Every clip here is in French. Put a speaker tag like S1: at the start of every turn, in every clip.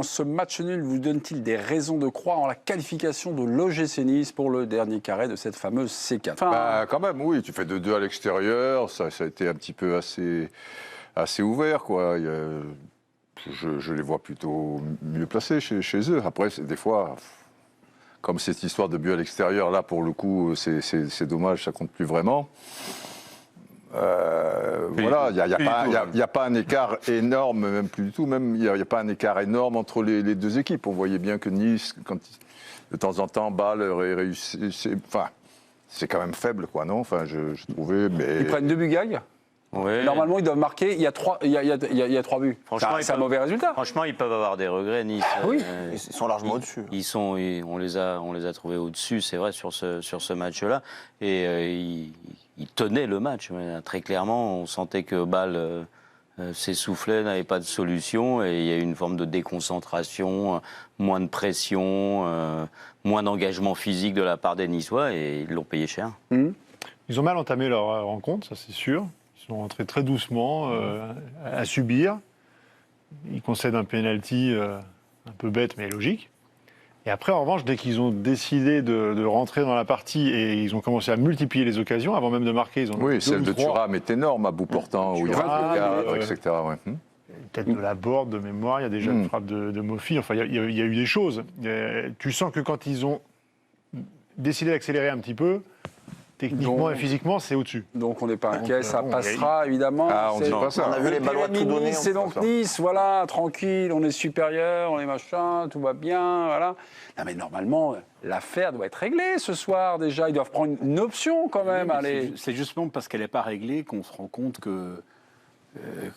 S1: Ce match nul vous donne-t-il des raisons de croire en la qualification de l'OGC Nice pour le dernier carré de cette fameuse C4?
S2: Quand même, oui, tu fais 2-2 à l'extérieur, ça a été un petit peu assez ouvert, quoi. Je les vois plutôt mieux placés chez eux. Après, des fois, comme cette histoire de but à l'extérieur, là, pour le coup, c'est dommage, ça compte plus vraiment. Voilà, il n'y a pas un écart énorme, même plus du tout, même il n'y a pas un écart énorme entre les deux équipes. On voyait bien que Nice, de temps en temps, Bâle réussit, enfin, c'est quand même faible, quoi, non? Enfin, je trouvais, mais...
S1: Ils prennent 2 buts gag.
S3: Ouais.
S1: Normalement, ils doivent marquer. Il y a 3 buts. C'est un mauvais résultat.
S3: Franchement, ils peuvent avoir des regrets, Nice.
S1: Oui.
S4: Ils sont largement au-dessus.
S3: On les a trouvés au-dessus, c'est vrai, sur ce match-là. Et ils tenaient le match. Très clairement, on sentait que Bâle s'essoufflait, n'avait pas de solution. Et il y a eu une forme de déconcentration, moins de pression, moins d'engagement physique de la part des Niçois. Et ils l'ont payé cher.
S5: Ils ont mal entamé leur rencontre, ça c'est sûr. Ils sont rentrés très doucement à subir. Ils concèdent un penalty un peu bête mais logique. Et après, en revanche, dès qu'ils ont décidé de rentrer dans la partie et ils ont commencé à multiplier les occasions, avant même de marquer, ils ont
S2: Oui, celle de Thuram est énorme à bout portant, où il y a 24, etc. Ouais.
S5: Peut-être de la Borde de mémoire, il y a déjà une frappe de Mofi. Enfin, il y a eu des choses. Tu sens que quand ils ont décidé d'accélérer un petit peu, techniquement et physiquement, c'est au-dessus.
S1: Donc on n'est pas inquiet, ça passera évidemment.
S2: On ne dit pas ça.
S4: On a vu les Balois tout donner.
S1: C'est donc Nice, voilà, tranquille, on est supérieur, on est machin, tout va bien, voilà. Non mais normalement, l'affaire doit être réglée ce soir déjà. Ils doivent prendre une option quand même. Allez.
S6: C'est justement parce qu'elle n'est pas réglée qu'on se rend compte que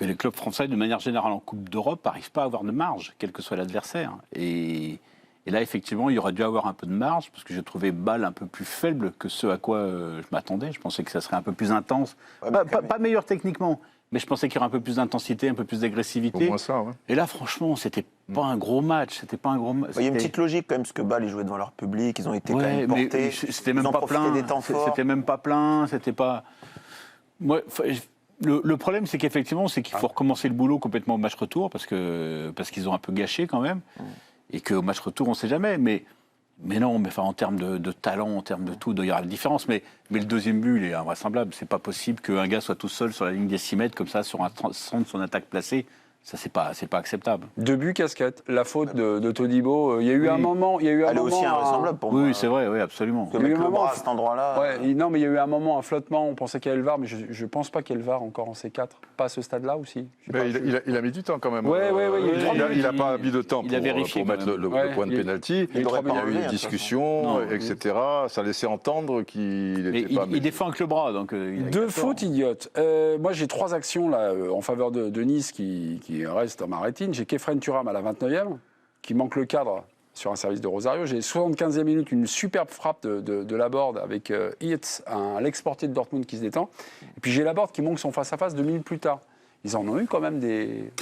S6: les clubs français, de manière générale en Coupe d'Europe, n'arrivent pas à avoir de marge, quel que soit l'adversaire. Et là, effectivement, il y aurait dû avoir un peu de marge, parce que j'ai trouvé Bâle un peu plus faible que ce à quoi je m'attendais. Je pensais que ça serait un peu plus intense.
S4: Ouais,
S6: pas meilleur techniquement, mais je pensais qu'il y aurait un peu plus d'intensité, un peu plus d'agressivité.
S2: Au moins ça, ouais.
S6: Et là, franchement, c'était pas un gros match. C'était pas un gros match.
S4: Il y a une petite logique quand même, parce que Bâle, ils jouaient devant leur public, ils ont été quand même
S6: mais
S4: portés.
S6: c'était même pas plein.
S4: Des temps forts.
S6: C'était même pas plein. C'était pas. Moi, le problème, c'est qu'effectivement, c'est qu'il faut recommencer le boulot complètement au match retour, parce qu'ils ont un peu gâché quand même. Et qu'au match retour, on ne sait jamais. Mais non, mais enfin, en termes de talent, en termes de tout, il y aura la différence. Mais le deuxième but, il est invraisemblable. C'est pas possible qu'un gars soit tout seul sur la ligne des 6 mètres, comme ça, sur un centre, son attaque placée. Ça, c'est pas acceptable.
S1: 2 buts casquette. La faute de Todibo. Il y a eu un moment.
S4: Elle est aussi invraisemblable pour moi.
S6: Oui, c'est vrai, oui, absolument.
S4: Parce que mettre le bras à cet endroit-là.
S1: Ouais, non, mais il y a eu un moment, un flottement. On pensait qu'il y avait le VAR, mais je ne pense pas qu'il y ait le VAR encore en C4. Pas à ce stade-là aussi.
S2: Il a mis du temps quand même. Il n'a pas mis de temps pour mettre le point de pénalty. Il y a eu une discussion, etc. Ça laissait entendre qu'il n'était pas...
S6: Il défend avec le bras, donc...
S1: 2 fautes idiotes. Moi, j'ai 3 actions là, en faveur de Nice qui reste dans ma rétine. J'ai Kefren Thuram à la 29e, qui manque le cadre sur un service de Rosario. J'ai 75e minute, une superbe frappe de Laborde avec Hitz, l'ex-portier de Dortmund qui se détend. Et puis j'ai Laborde qui manque son face-à-face 2 minutes plus tard. Ils en ont eu quand même des...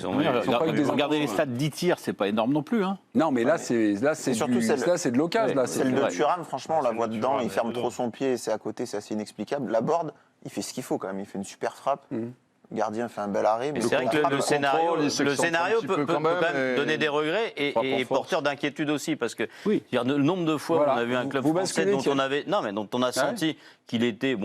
S6: Regardez les stats, 10 tirs, c'est pas énorme non plus. Hein.
S1: Non, mais là, c'est de l'occasion.
S4: Celle de Thuram, franchement, on la voit dedans, il ferme trop son pied, c'est à côté, c'est assez inexplicable. Laborde, il fait ce qu'il faut quand même, il fait une super frappe. Le gardien fait un bel arrêt. Mais
S3: c'est vrai que le scénario peut quand même donner des regrets et porteur d'inquiétude aussi. Parce que le nombre de fois où on a vu un club français dont on a senti qu'il était,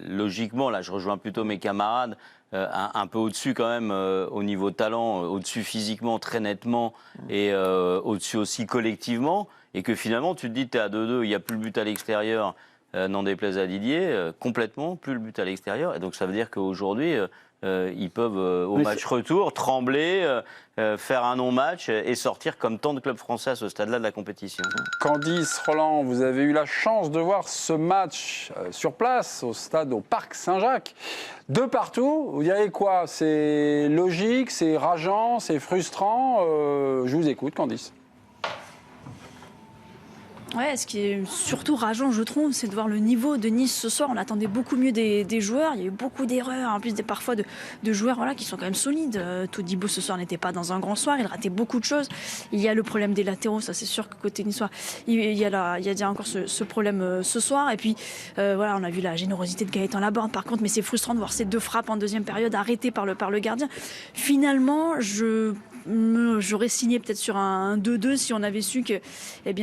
S3: logiquement, là je rejoins plutôt mes camarades, un peu au-dessus quand même au niveau talent, au-dessus physiquement très nettement et au-dessus aussi collectivement. Et que finalement tu te dis tu es à 2-2, il n'y a plus le but à l'extérieur. N'en déplaise à Didier, complètement, plus le but à l'extérieur. Et donc ça veut dire qu'aujourd'hui, ils peuvent, au match retour, trembler, faire un non-match et sortir comme tant de clubs français à ce stade-là de la compétition.
S1: Candice, Roland, vous avez eu la chance de voir ce match sur place, au Parc Saint-Jacques. 2 partout, vous direz quoi? C'est logique, c'est rageant, c'est frustrant? Je vous écoute, Candice.
S7: Ouais, ce qui est surtout rageant, je trouve, c'est de voir le niveau de Nice ce soir. On attendait beaucoup mieux des joueurs. Il y a eu beaucoup d'erreurs, en plus parfois de joueurs qui sont quand même solides. Todibo ce soir n'était pas dans un grand soir, il ratait beaucoup de choses. Il y a le problème des latéraux, ça c'est sûr que côté niçois, il y a encore ce problème ce soir. Et puis on a vu la générosité de Gaëtan Laborde par contre, mais c'est frustrant de voir ces 2 frappes en deuxième période arrêtées par le gardien. Finalement, j'aurais signé peut-être sur un 2-2 si on avait su que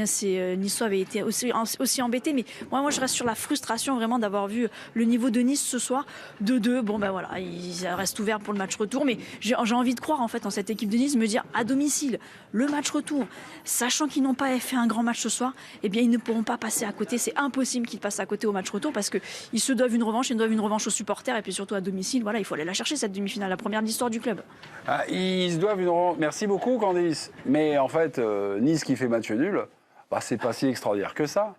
S7: ces Niçois avaient été aussi embêtés. Mais moi, je reste sur la frustration vraiment d'avoir vu le niveau de Nice ce soir. 2-2, voilà, ils restent ouverts pour le match retour. Mais j'ai envie de croire en fait en cette équipe de Nice, me dire à domicile, le match retour, sachant qu'ils n'ont pas fait un grand match ce soir, ils ne pourront pas passer à côté. C'est impossible qu'ils passent à côté au match retour parce qu'ils se doivent une revanche, ils doivent une revanche aux supporters et puis surtout à domicile. Voilà, il faut aller la chercher cette demi-finale, la première de l'histoire du club.
S1: Ils se doivent une revanche. Merci beaucoup, Candice. Mais en fait, Nice qui fait match nul, c'est pas si extraordinaire que ça.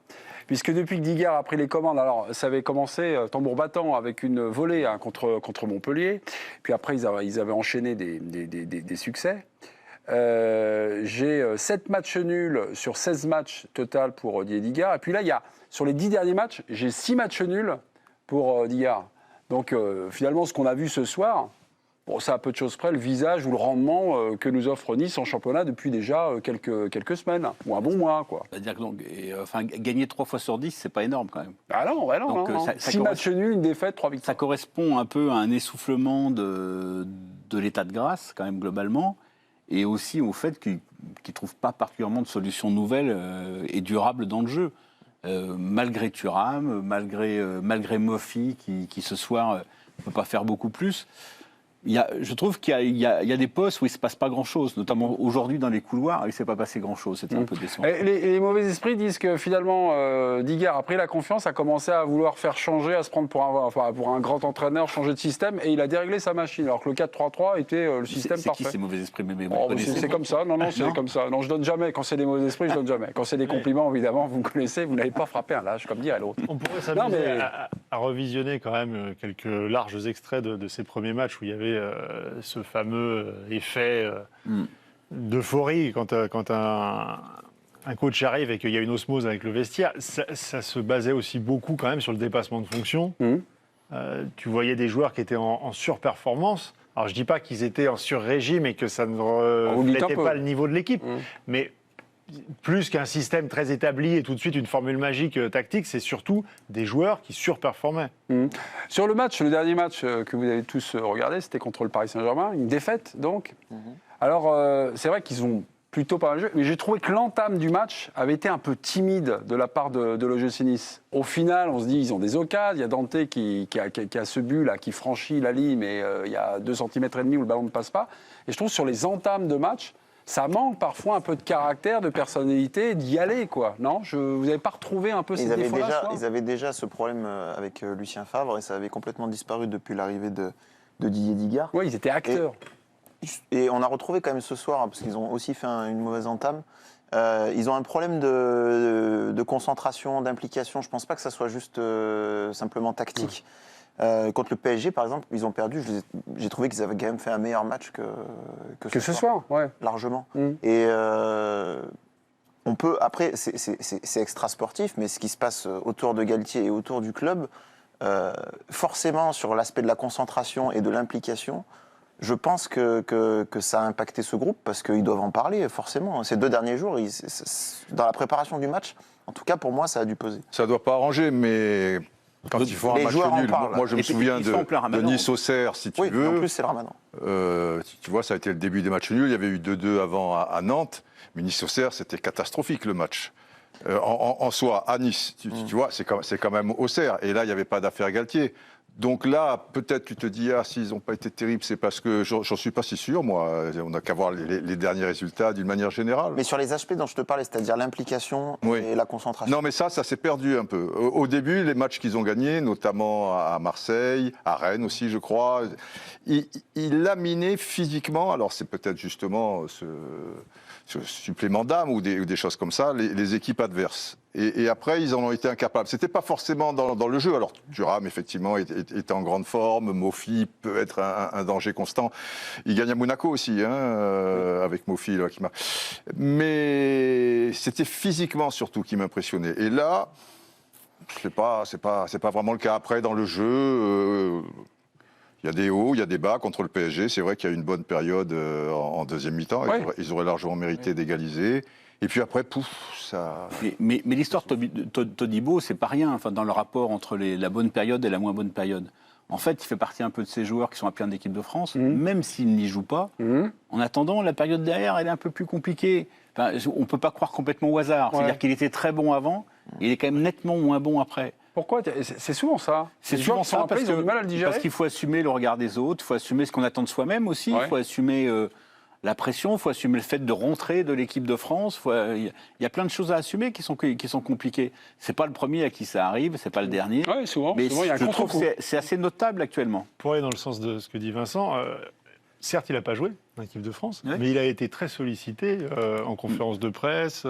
S1: Puisque depuis que Digard a pris les commandes, alors ça avait commencé tambour battant avec une volée contre Montpellier, puis après ils avaient enchaîné des succès. J'ai 7 matchs nuls sur 16 matchs total pour Didier Digard, et puis là, sur les 10 derniers matchs, j'ai 6 matchs nuls pour Digard. Donc finalement, ce qu'on a vu ce soir, c'est à peu de choses près le visage ou le rendement que nous offre Nice en championnat depuis déjà quelques semaines, ou un bon mois, quoi.
S6: C'est-à-dire que gagner 3 fois sur 10, c'est pas énorme quand même.
S1: Ah non, donc, non. 6 matchs nuls, une défaite, 3 victoires.
S6: Ça correspond un peu à un essoufflement de l'état de grâce, quand même, globalement, et aussi au fait qu'ils ne trouvent pas particulièrement de solutions nouvelles et durables dans le jeu. Malgré Thuram, malgré Mofi, qui ce soir ne peut pas faire beaucoup plus. Je trouve qu'il y a des postes où il ne se passe pas grand-chose, notamment aujourd'hui dans les couloirs, il ne s'est pas passé grand-chose, c'était un peu décevant.
S1: Les mauvais esprits disent que finalement, Digard a pris la confiance, a commencé à vouloir faire changer, à se prendre pour un grand entraîneur, changer de système, et il a déréglé sa machine, alors que le 4-3-3 était le système parfait.
S6: C'est qui ces mauvais esprits?
S1: C'est comme ça, c'est comme ça. Non, je donne jamais, quand c'est des mauvais esprits, je donne jamais. Quand c'est des compliments, évidemment, vous me connaissez, vous n'avez pas frappé un lâche, comme dirait l'autre.
S5: On pourrait s'amuser à revisionner quand même quelques larges extraits de ces premiers matchs où il y avait ce fameux effet d'euphorie quand un coach arrive et qu'il y a une osmose avec le vestiaire. Ça se basait aussi beaucoup quand même sur le dépassement de fonction. Tu voyais des joueurs qui étaient en surperformance. Alors je ne dis pas qu'ils étaient en sur-régime et que ça ne reflétait pas le niveau de l'équipe, mais plus qu'un système très établi et tout de suite une formule magique tactique, c'est surtout des joueurs qui surperformaient.
S1: Sur le dernier match que vous avez tous regardé, c'était contre le Paris Saint-Germain, une défaite donc. Alors c'est vrai qu'ils ont plutôt pas mal joué, mais j'ai trouvé que l'entame du match avait été un peu timide de la part de l'OGC Nice. Au final, on se dit ils ont des occasions, il y a Dante qui a ce but là, qui franchit la ligne, mais il y a 2,5 cm où le ballon ne passe pas. Et je trouve sur les entames de match, ça manque parfois un peu de caractère, de personnalité, d'y aller, quoi. Non, vous n'avez pas retrouvé un peu ces défauts-là?
S4: Ils avaient déjà ce problème avec Lucien Favre et ça avait complètement disparu depuis l'arrivée de Didier Digard.
S1: Oui, ils étaient acteurs.
S4: Et on a retrouvé quand même ce soir, parce qu'ils ont aussi fait une mauvaise entame, ils ont un problème de concentration, d'implication. Je ne pense pas que ça soit juste simplement tactique. Contre le PSG, par exemple, ils ont perdu. J'ai trouvé qu'ils avaient quand même fait un meilleur match que ce soir. Ouais. Largement. Et on peut. Après, c'est extra sportif, mais ce qui se passe autour de Galtier et autour du club, forcément, sur l'aspect de la concentration et de l'implication, je pense que ça a impacté ce groupe parce qu'ils doivent en parler, forcément. Ces 2 derniers jours, dans la préparation du match, en tout cas, pour moi, ça a dû peser.
S2: Ça ne doit pas arranger, mais. Quand ils font un match nul, moi je me souviens de Nice-Auxerre, si tu veux.
S4: En plus c'est le Ramadan.
S2: Tu vois, ça a été le début des matchs nuls. Il y avait eu 2-2 avant à Nantes, mais Nice-Auxerre, c'était catastrophique le match. En soi, à Nice, tu vois, c'est quand même Auxerre. Et là, il n'y avait pas d'affaire Galtier. Donc là, peut-être tu te dis, s'ils n'ont pas été terribles, c'est parce que j'en suis pas si sûr, moi. On n'a qu'à voir les derniers résultats d'une manière générale.
S4: Mais sur les aspects dont je te parlais, c'est-à-dire l'implication et la concentration.
S2: Non, mais ça s'est perdu un peu. Au début, les matchs qu'ils ont gagnés, notamment à Marseille, à Rennes aussi, je crois, ils laminaient physiquement, alors c'est peut-être justement ce supplément d'âme ou des choses comme ça, les équipes adverses. Et après, ils en ont été incapables. C'était pas forcément dans le jeu. Alors, Thuram, effectivement, était en grande forme. Mofi peut être un danger constant. Il gagne à Monaco aussi, avec Mofi. Là, mais c'était physiquement, surtout, qui m'impressionnait. Et là, c'est pas vraiment le cas. Après, dans le jeu... il y a des hauts, il y a des bas contre le PSG. C'est vrai qu'il y a eu une bonne période en deuxième mi-temps. Ils auraient largement mérité d'égaliser. Et puis après, pouf, ça...
S6: Mais l'histoire de Todibo, c'est pas rien, dans le rapport entre la bonne période et la moins bonne période. En fait, il fait partie un peu de ces joueurs qui sont appelés en équipe de France, même s'il n'y joue pas. En attendant, la période derrière, elle est un peu plus compliquée. Enfin, on ne peut pas croire complètement au hasard. Ouais. C'est-à-dire qu'il était très bon avant, et il est quand même nettement moins bon après.
S1: Pourquoi? C'est souvent ça.
S6: C'est souvent ça parce
S1: ils ont du mal à le digérer.
S6: Parce qu'il faut assumer le regard des autres, il faut assumer ce qu'on attend de soi-même aussi, il faut assumer la pression, il faut assumer le fait de rentrer de l'équipe de France. Il y a plein de choses à assumer qui sont compliquées. C'est pas le premier à qui ça arrive, c'est pas le dernier.
S1: Oui, souvent.
S6: Mais
S1: souvent, il y a un
S6: je trouve que c'est assez notable actuellement.
S5: Pour aller dans le sens de ce que dit Vincent, certes, il n'a pas joué dans l'équipe de France, mais il a été très sollicité en conférence de presse.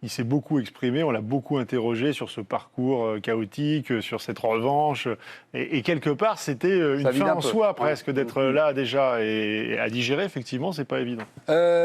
S5: Il s'est beaucoup exprimé, on l'a beaucoup interrogé sur ce parcours chaotique, sur cette revanche. Et quelque part, c'était une fin en soi presque d'être là déjà et à digérer, effectivement, c'est pas évident.